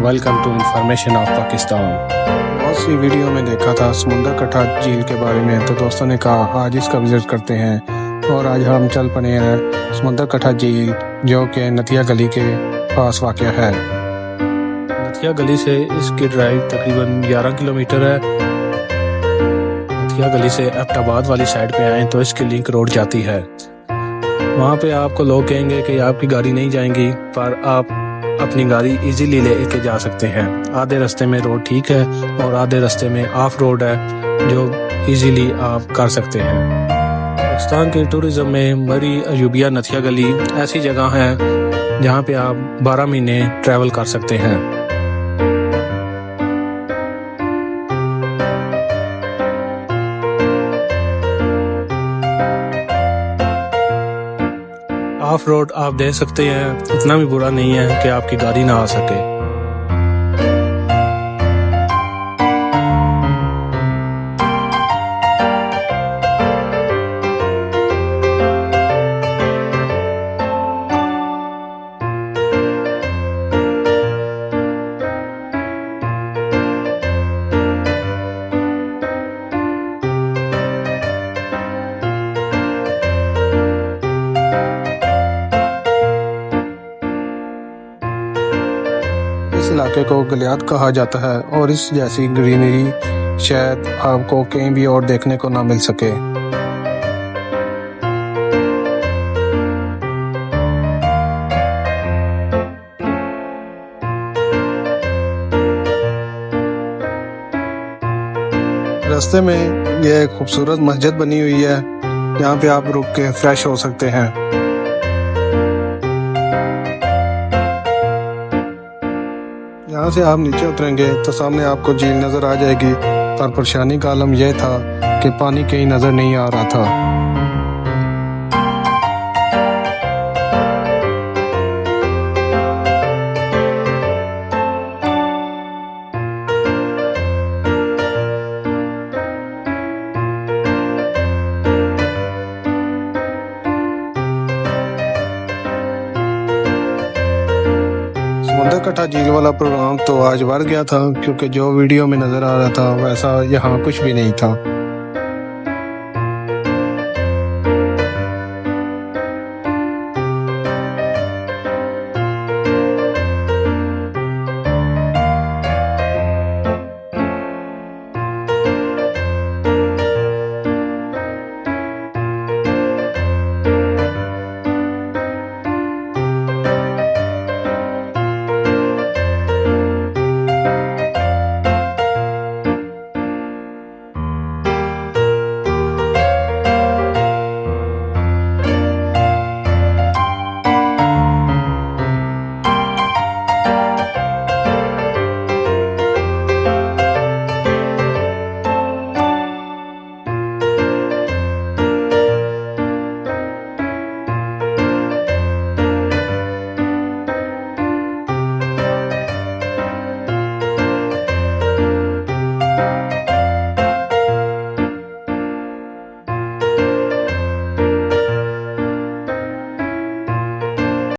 Welcome to information of Pakistan. बहुत सी video में देखा था समुंदर कटा झील के बारे में, तो दोस्तों ने कहा आज इसका विजिट करते हैं। और आज हम चल पड़े हैं समुंदर कटा झील, जो कि नथिया गली के पास वाक़या है। नथिया गली से इसकी ड्राइव तकरीबन 11 किलोमीटर है। नथिया गली से एबटाबाद वाली साइड पे आएँ तो इसकी लिंक रोड जाती है। वहाँ पे आपको लोग कहेंगे कि आपकी गाड़ी नहीं जाएंगी, पर आप अपनी गाड़ी इजीली लेके जा सकते हैं। आधे रास्ते में रोड ठीक है और आधे रास्ते में ऑफ रोड है, जो इजीली आप कर सकते हैं। पाकिस्तान के टूरिज्म में मरी अयूबिया नथिया गली ऐसी जगह है जहाँ पे आप 12 महीने ट्रैवल कर सकते हैं। ऑफ रोड आप दे सकते हैं, इतना भी बुरा नहीं है कि आपकी गाड़ी ना आ सके। इस इलाके को गलियात कहा जाता है और इस जैसी ग्रीनरी शायद आपको कहीं भी और देखने को ना मिल सके। रास्ते में यह खूबसूरत मस्जिद बनी हुई है, यहाँ पे आप रुक के फ्रेश हो सकते हैं। यहाँ से आप नीचे उतरेंगे तो सामने आपको झील नज़र आ जाएगी, पर परेशानी का आलम यह था कि पानी कहीं नज़र नहीं आ रहा था। समुंदर कटा झील वाला प्रोग्राम तो आज बढ़ गया था, क्योंकि जो वीडियो में नज़र आ रहा था वैसा यहाँ कुछ भी नहीं था।